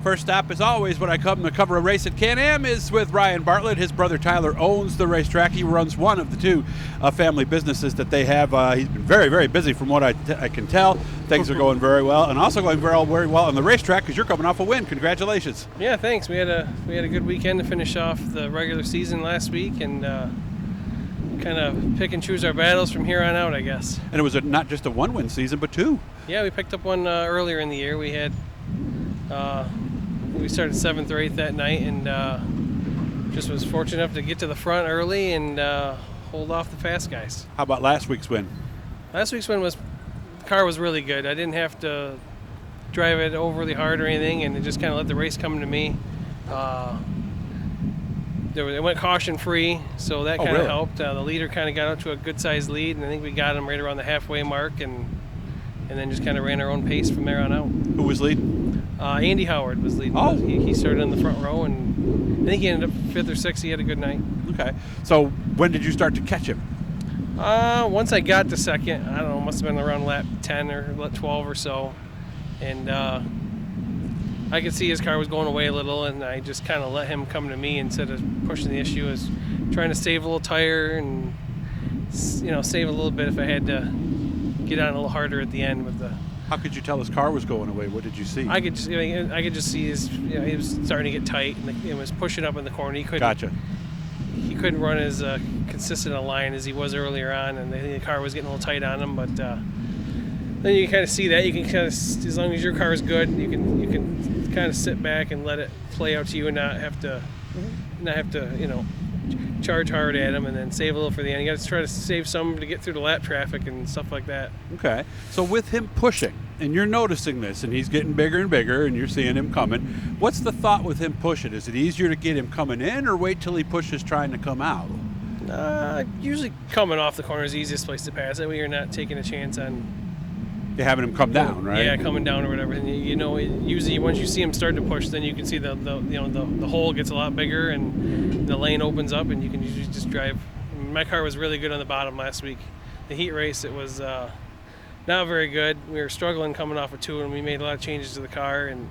First stop, as always, when I come to cover a race at Can Am is with Ryan Bartlett. His brother Tyler owns the racetrack. He runs one of the two family businesses that they have. He's been very, very busy from what I can tell. Things are going very well, and also going very well on the racetrack because you're coming off a win. Congratulations. Yeah, thanks. We had a good weekend to finish off the regular season last week, and kind of pick and choose our battles from here on out, I guess. And it was not just a one-win season, but two. Yeah, we picked up one earlier in the year. We had we started 7th or 8th that night, and just was fortunate enough to get to the front early and hold off the fast guys. How about last week's win? Last week's win the car was really good. I didn't have to drive it overly hard or anything, and it just kind of let the race come to me. It went caution free, so that kind of helped. The leader kind of got up to a good sized lead, and I think we got him right around the halfway mark, and then just kind of ran our own pace from there on out. Who was leading? Andy Howard was leading. Oh. He started in the front row, and I think he ended up 5th or 6th. He had a good night. Okay. So when did you start to catch him? Once I got to second, I don't know, must have been around lap 10 or 12 or so. And I could see his car was going away a little, and I just kind of let him come to me instead of pushing the issue. I was trying to save a little tire and, save a little bit if I had to get on a little harder at the end with the... How could you tell his car was going away? What did you see? I could just see his. He was starting to get tight, and it was pushing up in the corner. He couldn't. Gotcha. He couldn't run as consistent a line as he was earlier on, and the car was getting a little tight on him. But then you kind of see that. You can kind of, as long as your car is good, you can kind of sit back and let it play out to you, and not have to charge hard at him and then save a little for the end. You got to try to save some to get through the lap traffic and stuff like that. Okay. So with him pushing, and you're noticing this, and he's getting bigger and bigger, and you're seeing him coming, what's the thought with him pushing? Is it easier to get him coming in or wait till he pushes trying to come out? Usually coming off the corner is the easiest place to pass. That way you're not taking a chance on... You're having him come down, right? Yeah, coming down or whatever. And usually once you see him start to push, then you can see the hole gets a lot bigger and the lane opens up, and you can usually just drive. My car was really good on the bottom last week. The heat race, it was not very good. We were struggling coming off of 2, and we made a lot of changes to the car. And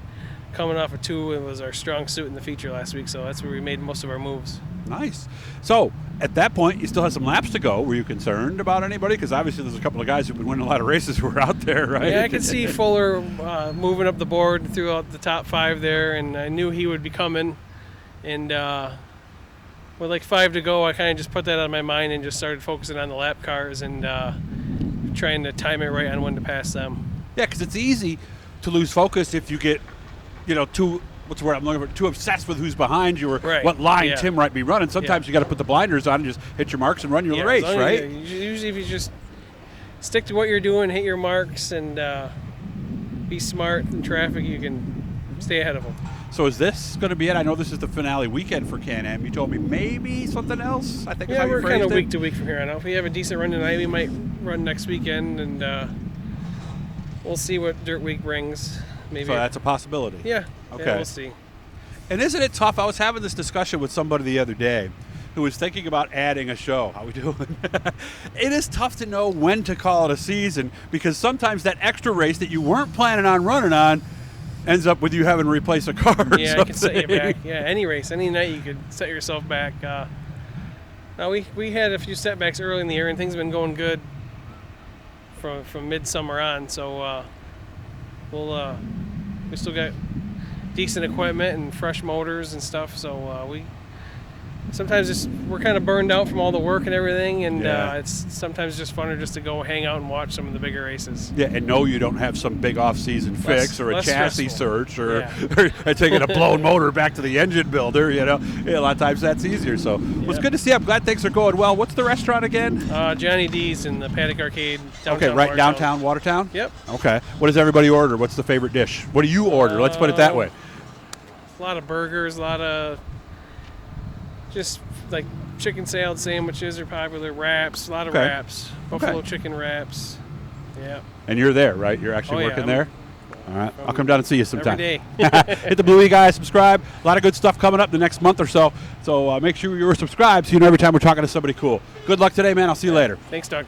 coming off of 2, it was our strong suit in the feature last week, so that's where we made most of our moves. Nice. So at that point, you still have some laps to go. Were you concerned about anybody? Because obviously there's a couple of guys who've been winning a lot of races who were out there, right? Yeah, I could see Fuller moving up the board throughout the top 5 there, and I knew he would be coming. And with like 5 to go, I kind of just put that out of my mind and just started focusing on the lap cars and trying to time it right on when to pass them. Yeah, because it's easy to lose focus if you get, too obsessed with who's behind you or what line Tim might be running. Sometimes you got to put the blinders on and just hit your marks and run your race, right? Usually if you just stick to what you're doing, hit your marks, and be smart in traffic, you can stay ahead of them. So is this going to be it? I know this is the finale weekend for Can Am. You told me maybe something else, I think. Yeah, we're kind of week to week from here on out. If we have a decent run tonight, we might run next weekend, and we'll see what Dirt Week brings. Maybe. So that's a possibility. Yeah. Okay. Yeah, we'll see. And isn't it tough? I was having this discussion with somebody the other day who was thinking about adding a show. How we doing? It is tough to know when to call it a season because sometimes that extra race that you weren't planning on running on ends up with you having to replace a car. Yeah, it can set you back. Yeah, any race, any night you could set yourself back. Now we had a few setbacks early in the year, and things have been going good from midsummer on. So we still got decent equipment and fresh motors and stuff. So we sometimes we're kind of burned out from all the work and everything, and it's sometimes just funner just to go hang out and watch some of the bigger races. Yeah, and know you don't have some big off-season fix or a chassis search or taking a blown motor back to the engine builder. A lot of times that's easier. So well, it's good to see. I'm glad things are going well. What's the restaurant again? Johnny D's in the Paddock Arcade. Okay, right downtown Watertown? Yep. Okay. What does everybody order? What's the favorite dish? What do you order? Let's put it that way. A lot of burgers, a lot of just like chicken salad sandwiches are popular, wraps, a lot of wraps, buffalo chicken wraps. Yeah. And you're there, right? You're actually working there? All right. I'll come down and see you sometime. Every day. Hit the Blue E guys, subscribe. A lot of good stuff coming up the next month or so. So make sure you're subscribed so you know every time we're talking to somebody cool. Good luck today, man. I'll see you later. Thanks, Doug.